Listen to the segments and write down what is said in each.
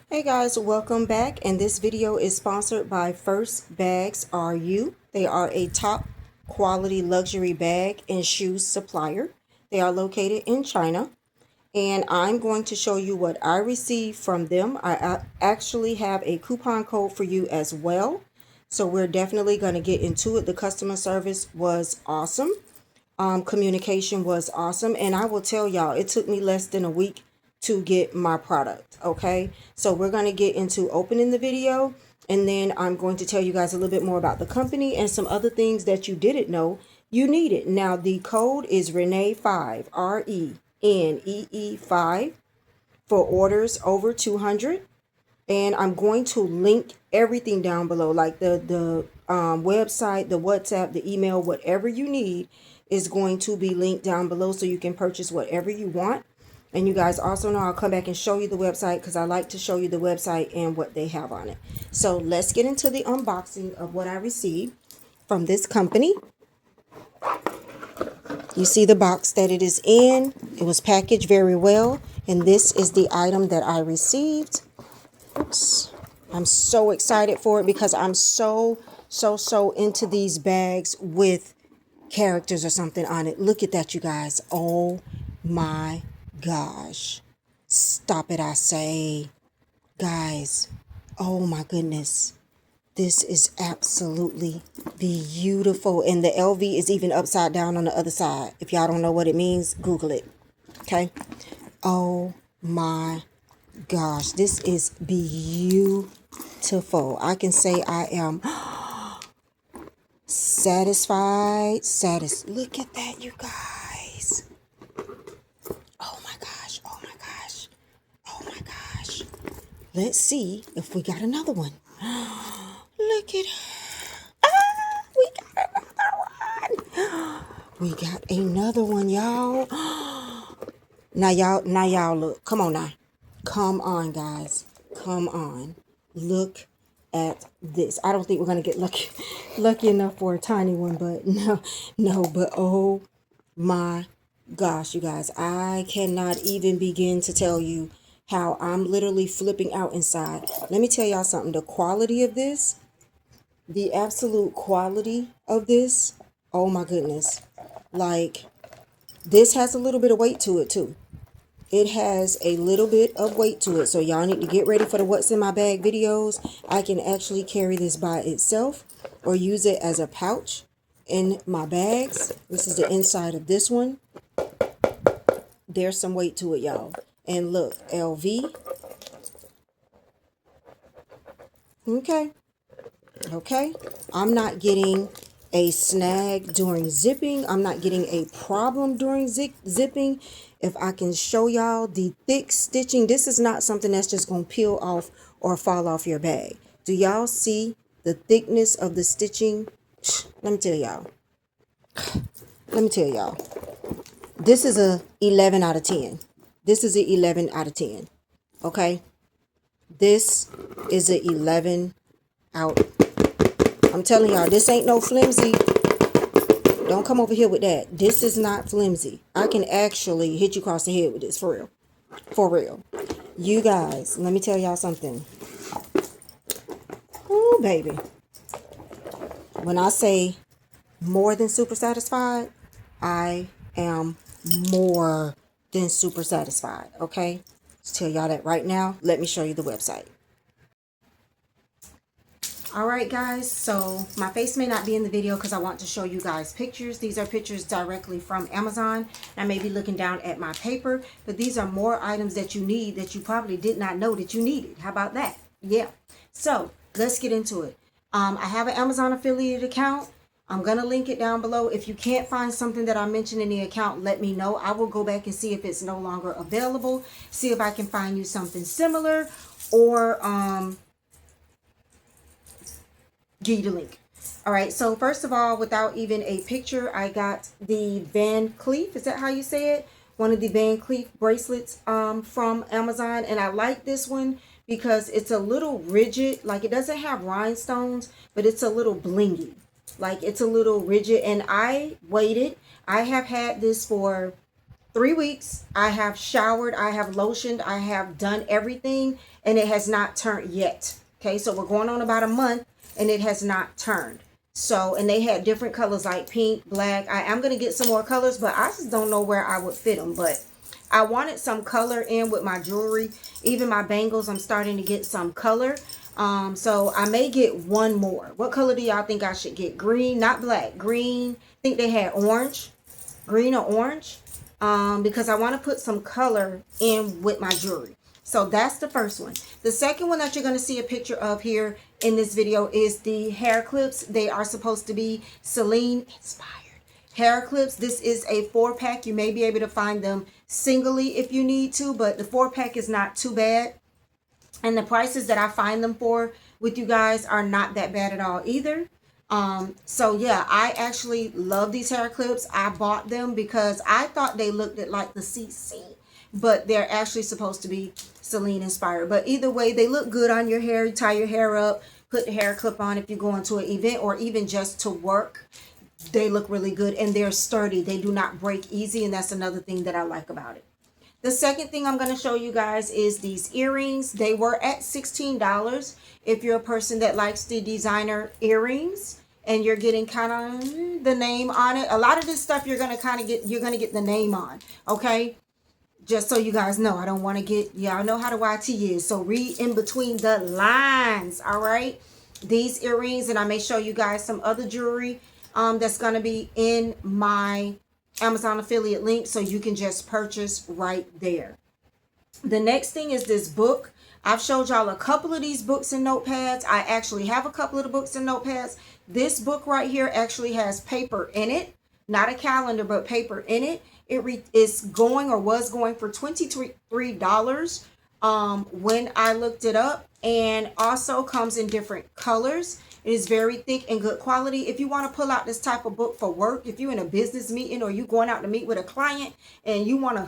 Hey guys, welcome back, and this video is sponsored by First Bags RU. They are a top quality luxury bag and shoes supplier. They are located in China, and I'm going to show you what I received from them. I actually have a coupon code for you as well, so we're definitely going to get into it. The customer service was awesome. Communication was awesome, and I will tell y'all, it took me less than a week to get my product. Okay, so we're going to get into opening the video, and then I'm going to tell you guys a little bit more about the company and some other things that you didn't know you needed. Now the code is Renee5, RENEE5, for orders over 200. And I'm going to link everything down below, like the website, the WhatsApp, the email, whatever you need is going to be linked down below, so you can purchase whatever you want. And you guys also know I'll come back and show you the website, because I like to show you the website and what they have on it. So let's get into the unboxing of what I received from this company. You see the box that it is in. It was packaged very well, and this is the item that I received. Oops. I'm so excited for it because I'm so into these bags with characters or something on it. Look at that, you guys. Oh my gosh. Stop it, I say. Guys, oh my goodness. This is absolutely beautiful. And the LV is even upside down on the other side. If y'all don't know what it means, Google it. Okay? Oh my gosh, this is beautiful. I can say I am satisfied. Look at that, you guys. Oh my gosh, oh my gosh, oh my gosh. Let's see if we got another one. Look at her. We got another one. We got another one, y'all. Now y'all look. Come on now. Come on, guys. Come on. Look at this. I don't think we're gonna get lucky enough for a tiny one, but but oh my gosh, you guys, I cannot even begin to tell you how I'm literally flipping out inside. Let me tell y'all something. The quality of this, the absolute quality of this, oh my goodness. Like, this has a little bit of weight to it too. It has a little bit of weight to it. So y'all need to get ready for the what's in my bag videos. I can actually carry this by itself or use it as a pouch in my bags. This is the inside of this one. There's some weight to it, y'all. And look, LV. Okay. Okay. I'm not getting a snag during zipping. I'm not getting a problem during zipping. If I can show y'all the thick stitching, this is not something that's just going to peel off or fall off your bag. Do y'all see the thickness of the stitching? Let me tell y'all. Let me tell y'all. This is a 11 out of 10. This is a 11 out of 10. Okay? This is a 11 out. I'm telling y'all, this ain't no flimsy. Don't come over here with that. This is not flimsy. I can actually hit you across the head with this, for real. For real. You guys, let me tell y'all something. Ooh, baby. When I say more than super satisfied, I am more than super satisfied, okay? Let's tell y'all that right now. Let me show you the website. All right, guys, so my face may not be in the video because I want to show you guys pictures. These are pictures directly from Amazon. I may be looking down at my paper, but these are more items that you need that you probably did not know that you needed. How about that? Yeah. So let's get into it. I have an Amazon affiliate account. I'm going to link it down below. If you can't find something that I mentioned in the account, let me know. I will go back and see if it's no longer available. See if I can find you something similar, or give you the link. All right, so first of all, without even a picture, I got the Van Cleef. Is that how you say it? One of the Van Cleef bracelets from Amazon. And I like this one because it's a little rigid. Like, it doesn't have rhinestones, but it's a little blingy. Like, it's a little rigid. And I waited. I have had this for 3 weeks. I have showered, I have lotioned, I have done everything, and it has not turned yet. Okay, so we're going on about a month, and it has not turned. So, and they had different colors like pink, black. I am going to get some more colors, but I just don't know where I would fit them. But I wanted some color in with my jewelry. Even my bangles, I'm starting to get some color. So I may get one more. What color do y'all think I should get? Green, not black. Green. I think they had orange. Green or orange. Because I want to put some color in with my jewelry. So that's the first one. The second one that you're going to see a picture of here in this video is the hair clips. They are supposed to be Celine inspired hair clips. This is a 4-pack. You may be able to find them singly if you need to, but the 4-pack is not too bad. And the prices that I find them for with you guys are not that bad at all either. So yeah, I actually love these hair clips. I bought them because I thought they looked like the CC, but they're actually supposed to be Celine inspired. But either way, they look good on your hair. You tie your hair up, put the hair clip on if you go into an event or even just to work. They look really good and they're sturdy. They do not break easy, and that's another thing that I like about it. The second thing I'm going to show you guys is these earrings. They were at $16. If you're a person that likes the designer earrings and you're getting kind of the name on it, a lot of this stuff you're going to get the name on, okay? Just so you guys know, I don't want to get, y'all know how the YT is, so read in between the lines, all right? These earrings, and I may show you guys some other jewelry that's going to be in my Amazon affiliate link, so you can just purchase right there. The next thing is this book. I've showed y'all a couple of these books and notepads. I actually have a couple of the books and notepads. This book right here actually has paper in it, not a calendar, but paper in it. It is going or was going for $23 when I looked it up, and also comes in different colors. It is very thick and good quality. If you want to pull out this type of book for work, if you're in a business meeting or you going out to meet with a client and you want to,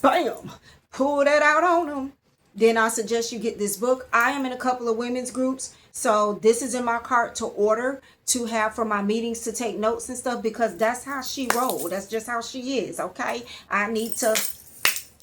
bam, pull that out on them, then I suggest you get this book. I am in a couple of women's groups, so this is in my cart to order to have for my meetings to take notes and stuff, because that's how she rolls. That's just how she is, okay? I need to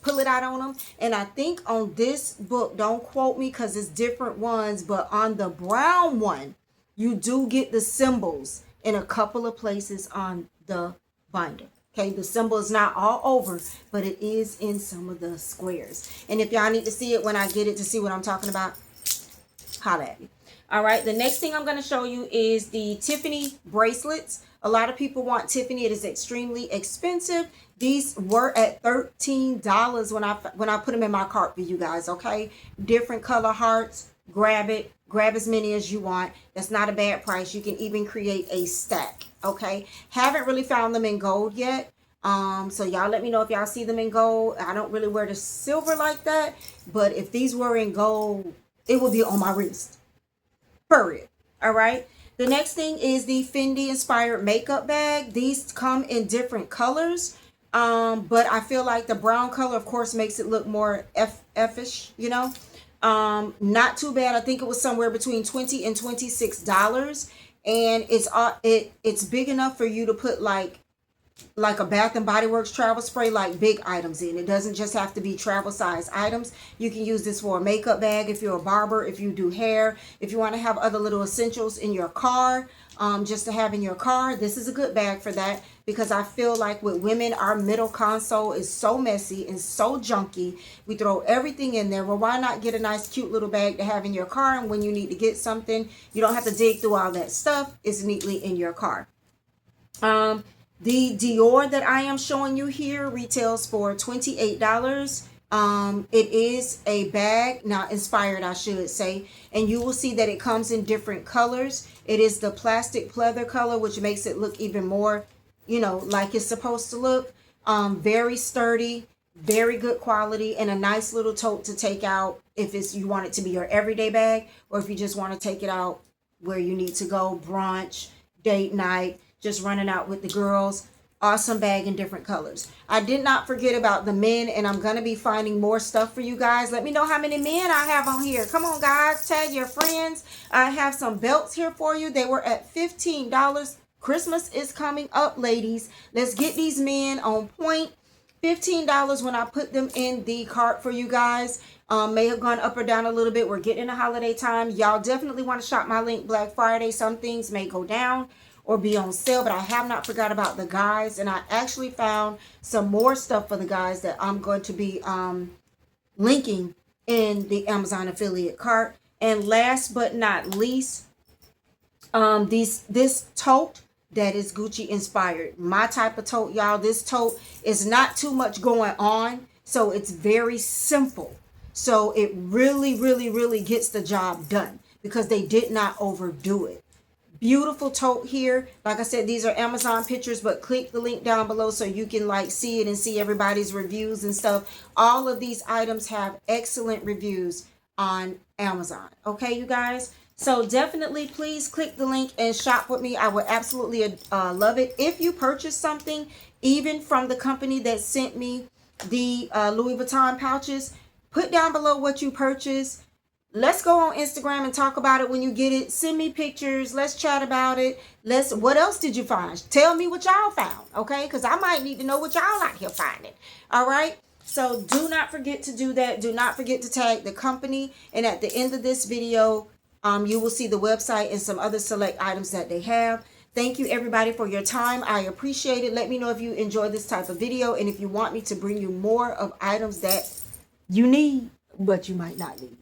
pull it out on them. And I think on this book, don't quote me because it's different ones, but on the brown one, you do get the symbols in a couple of places on the binder. Okay, the symbol is not all over, but it is in some of the squares. And if y'all need to see it when I get it to see what I'm talking about, holla at me. All right, the next thing I'm going to show you is the Tiffany bracelets. A lot of people want Tiffany. It is extremely expensive. These were at $13 when I put them in my cart for you guys, okay? Different color hearts. Grab it. Grab as many as you want. That's not a bad price. You can even create a stack, okay? Haven't really found them in gold yet. So y'all let me know if y'all see them in gold. I don't really wear the silver like that, but if these were in gold, it would be on my wrist. Period. All right. The next thing is the Fendi inspired makeup bag. These come in different colors. But I feel like the brown color, of course, makes it look more F-ish, you know. Not too bad. I think it was somewhere between $20 and $26. And it's big enough for you to put like a Bath and Body Works travel spray, like big items in. It doesn't just have to be travel size items. You can use this for a makeup bag if you're a barber, if you do hair, if you want to have other little essentials in your car, just to have in your car. This is a good bag for that, because I feel like with women, our middle console is so messy and so junky. We throw everything in there. Well, why not get a nice cute little bag to have in your car, and when you need to get something, you don't have to dig through all that stuff. It's neatly in your car. The Dior that I am showing you here retails for $28. It is a bag, now inspired, I should say, and you will see that it comes in different colors. It is the plastic pleather color, which makes it look even more, you know, like it's supposed to look. Very sturdy, very good quality, and a nice little tote to take out if you want it to be your everyday bag, or if you just want to take it out where you need to go, brunch, date night, just running out with the girls. Awesome bag in different colors. I did not forget about the men, and I'm going to be finding more stuff for you guys. Let me know how many men I have on here. Come on, guys. Tag your friends. I have some belts here for you. They were at $15. Christmas is coming up, ladies. Let's get these men on point. $15 when I put them in the cart for you guys. May have gone up or down a little bit. We're getting in the holiday time. Y'all definitely want to shop my link Black Friday. Some things may go down or be on sale, but I have not forgot about the guys, and I actually found some more stuff for the guys that I'm going to be linking in the Amazon affiliate cart. And last but not least, this tote that is Gucci inspired. My type of tote, y'all. This tote is not too much going on, so it's very simple. So it really, really, really gets the job done because they did not overdo it. Beautiful tote here. Like I said, these are Amazon pictures, but click the link down below so you can like see it and see everybody's reviews and stuff. All of these items have excellent reviews on Amazon. Okay, you guys? So definitely please click the link and shop with me. I would absolutely love it. If you purchase something, even from the company that sent me the Louis Vuitton pouches, put down below what you purchased. Let's go on Instagram and talk about it when you get it. Send me pictures. Let's chat about it. What else did you find? Tell me what y'all found, okay? Because I might need to know what y'all out here finding. All right? So do not forget to do that. Do not forget to tag the company. And at the end of this video, you will see the website and some other select items that they have. Thank you, everybody, for your time. I appreciate it. Let me know if you enjoy this type of video and if you want me to bring you more of items that you need, but you might not need.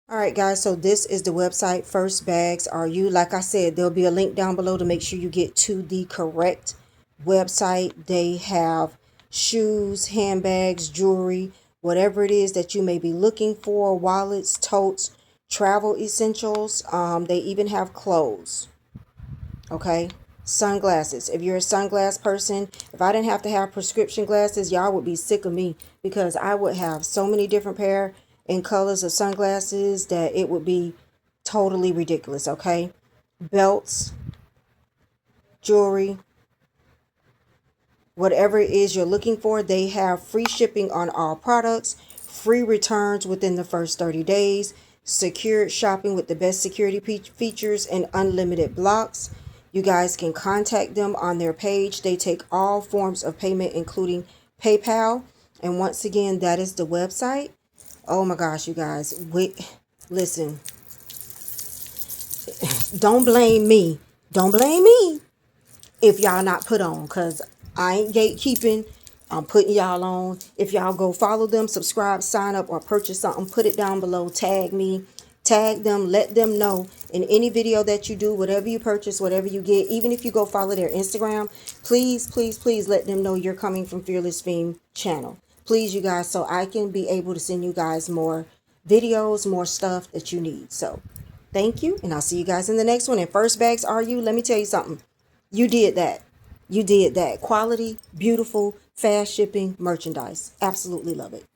All right, guys, so this is the website, First Bags Are You. Like I said, there'll be a link down below to make sure you get to the correct website. They have shoes, handbags, jewelry, whatever it is that you may be looking for, wallets, totes, travel essentials. They even have clothes. Okay, sunglasses. If you're a sunglass person, if I didn't have to have prescription glasses, y'all would be sick of me because I would have so many different pair and colors of sunglasses that it would be totally ridiculous. Okay, belts, jewelry, whatever it is you're looking for, they have free shipping on all products, free returns within the first 30 days, secured shopping with the best security features, and unlimited blocks. You guys can contact them on their page. They take all forms of payment, including PayPal. And once again, that is the website. Oh my gosh, you guys, wait, listen, don't blame me. Don't blame me if y'all not put on, because I ain't gatekeeping. I'm putting y'all on. If y'all go follow them, subscribe, sign up, or purchase something, put it down below. Tag me, tag them, let them know in any video that you do, whatever you purchase, whatever you get, even if you go follow their Instagram, please, please, please let them know you're coming from Fearless Femme channel. Please, you guys, so I can be able to send you guys more videos, more stuff that you need. So thank you, and I'll see you guys in the next one. And First Bags Are You. Let me tell you something. You did that. You did that. Quality, beautiful, fast shipping merchandise. Absolutely love it.